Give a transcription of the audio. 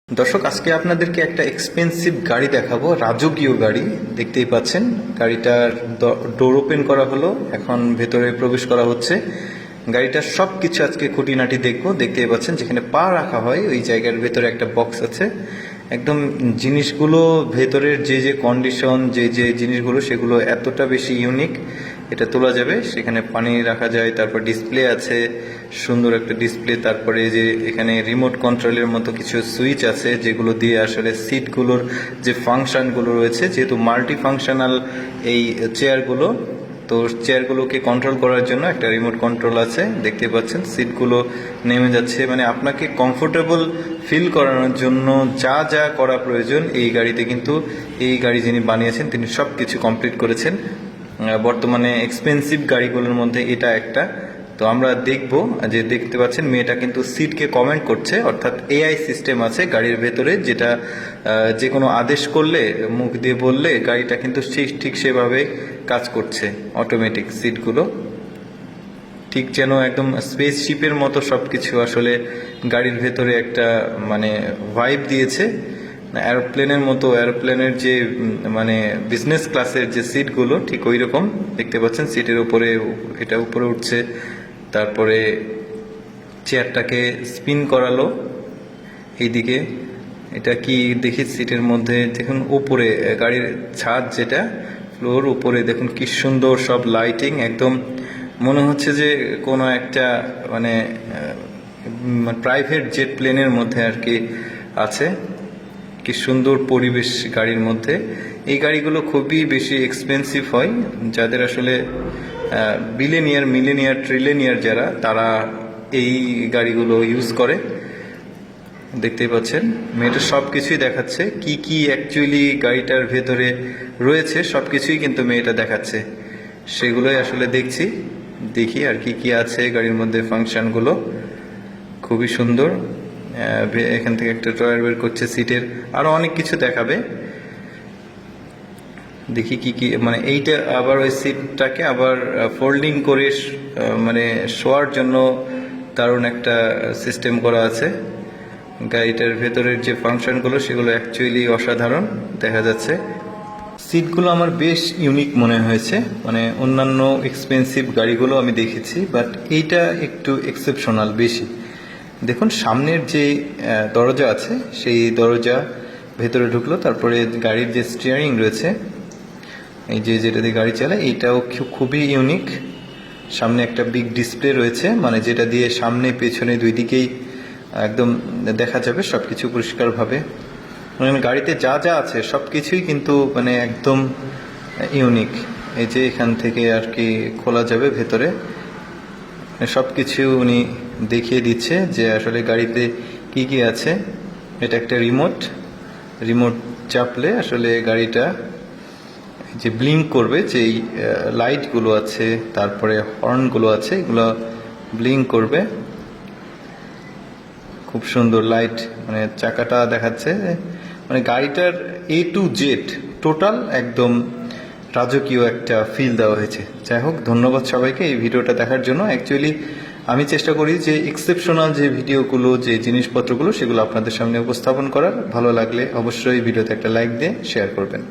দর্শক, আজকে আপনাদেরকে একটা এক্সপেন্সিভ গাড়ি দেখাবো, রাজকীয় গাড়ি। দেখতেই পাচ্ছেন গাড়িটার ডোর ওপেন করা হলো, এখন ভেতরে প্রবেশ করা হচ্ছে। গাড়িটার সব কিছু আজকে খুঁটিনাটি দেখবো। দেখতেই পাচ্ছেন যেখানে পা রাখা হয় ওই জায়গার ভেতরে একটা বক্স আছে। একদম জিনিসগুলো ভেতরের যে কন্ডিশন, যে জিনিসগুলো সেগুলো এতটা বেশি ইউনিক। এটা তোলা যাবে, সেখানে পানি রাখা যায়, তারপর ডিসপ্লে আছে, সুন্দর একটা ডিসপ্লে। তারপরে যে এখানে রিমোট কন্ট্রোলের মতো কিছু সুইচ আছে যেগুলো দিয়ে আসলে সিটগুলোর যে ফাংশনগুলো রয়েছে, যেহেতু মাল্টি ফাংশনাল এই চেয়ারগুলো, তো চেয়ারগুলোকে কন্ট্রোল করার জন্য একটা রিমোট কন্ট্রোল আছে। দেখতে পাচ্ছেন সিটগুলো নেমে যাচ্ছে, মানে আপনাকে কমফোর্টেবল ফিল করানোর জন্য যা যা করা প্রয়োজন এই গাড়িতে কিন্তু এই গাড়ি যিনি বানিয়েছেন তিনি সব কিছু কমপ্লিট করেছেন। বর্তমানে এক্সপেন্সিভ গাড়িগুলোর মধ্যে এটা একটা। তো আমরা দেখব যে, দেখতে পাচ্ছেন মেয়েটা কিন্তু সিটকে কমেন্ট করছে, অর্থাৎ এআই সিস্টেম আছে গাড়ির ভেতরে, যেটা যে কোনো আদেশ করলে, মুখ দিয়ে বললে গাড়িটা কিন্তু ঠিক সেভাবে কাজ করছে। অটোমেটিক সিটগুলো ঠিক যেন একদম স্পেসশিপের মতো সবকিছু আসলে গাড়ির ভেতরে একটা মানে ভাইব দিয়েছে। এরোপ্লেনের মতো, এরোপ্লেনের যে মানে বিজনেস ক্লাসের যে সিটগুলো ঠিক ওই রকম। দেখতে পাচ্ছেন সিটের উপরে, এটা উপরে উঠছে, তারপরে চেয়ারটাকে স্পিন করালো এইদিকে। এটা কি দেখি সিটের মধ্যে দেখুন, উপরে গাড়ির ছাদ যেটা ফ্লোর, উপরে দেখুন কি সুন্দর সব লাইটিং। একদম মনে হচ্ছে যে কোনো একটা মানে প্রাইভেট জেট প্লেনের মধ্যে আর কি আছে। কি সুন্দর পরিবেশ গাড়ির মধ্যে। এই গাড়িগুলো খুবই বেশি এক্সপেন্সিভ হয়, যাদের আসলে মিলেনিয়ার ট্রিলিনিয়ার যারা, তারা এই গাড়িগুলো ইউজ করে। দেখতেই পাচ্ছেন মেয়েটা সব কিছুই দেখাচ্ছে, কি কি অ্যাকচুয়ালি গাড়িটার ভেতরে রয়েছে সব কিছুই কিন্তু মেয়েটা দেখাচ্ছে। সেগুলোই আসলে দেখি আর কি আছে গাড়ির মধ্যে। ফাংশনগুলো খুবই সুন্দর। এখান থেকে একটা ড্রয়ার বের করছে সিটের, আরো অনেক কিছু দেখাবে। দেখি কি মানে এইটা আবার ওই সিটটাকে আবার ফোল্ডিং করে মানে শোয়ার জন্য দারুণ একটা সিস্টেম করা আছে। গাড়িটার ভেতরের যে ফাংশনগুলো সেগুলো অ্যাকচুয়ালি অসাধারণ দেখা যাচ্ছে। সিটগুলো আমার বেশ ইউনিক মনে হয়েছে, মানে অন্যান্য এক্সপেন্সিভ গাড়িগুলো আমি দেখেছি, বাট এইটা একটু এক্সেপশনাল বেশি। দেখুন সামনের যে দরজা আছে, সেই দরজা ভেতরে ঢুকলো, তারপরে গাড়ির যে স্টিয়ারিং রয়েছে, এই যেটা দিয়ে গাড়ি চালায়, এইটাও খুবই ইউনিক। সামনে একটা বিগ ডিসপ্লে রয়েছে, মানে যেটা দিয়ে সামনে পেছনে দুই দিকেই একদম দেখা যাবে সবকিছু পরিষ্কারভাবে। মানে গাড়িতে যা যা আছে সবকিছুই কিন্তু মানে একদম ইউনিক। এই যে এখান থেকে আর কি খোলা যাবে ভেতরে, সবকিছু উনি দেখিয়ে দিচ্ছে যে আসলে গাড়িতে কি আছে। এটা একটা রিমোট চাপলে আসলে গাড়িটা যে ব্লিঙ্ক করবে, যে লাইটগুলো আছে, তারপরে হর্নগুলো আছে, এগুলো ব্লিঙ্ক করবে। খুব সুন্দর লাইট, মানে চাকাটা দেখাচ্ছে, মানে গাড়িটার A to Z টোটাল একদম রাজকীয় একটা ফিল দেওয়া হয়েছে। যাই হোক, ধন্যবাদ সবাইকে এই ভিডিওটা দেখার জন্য। অ্যাকচুয়ালি আমি চেষ্টা করি যে এক্সেপশনাল যে ভিডিওগুলো, যে জিনিসপত্রগুলো, সেগুলো আপনাদের সামনে উপস্থাপন করার। ভালো লাগলে অবশ্যই ভিডিওতে একটা লাইক দিয়ে শেয়ার করবেন।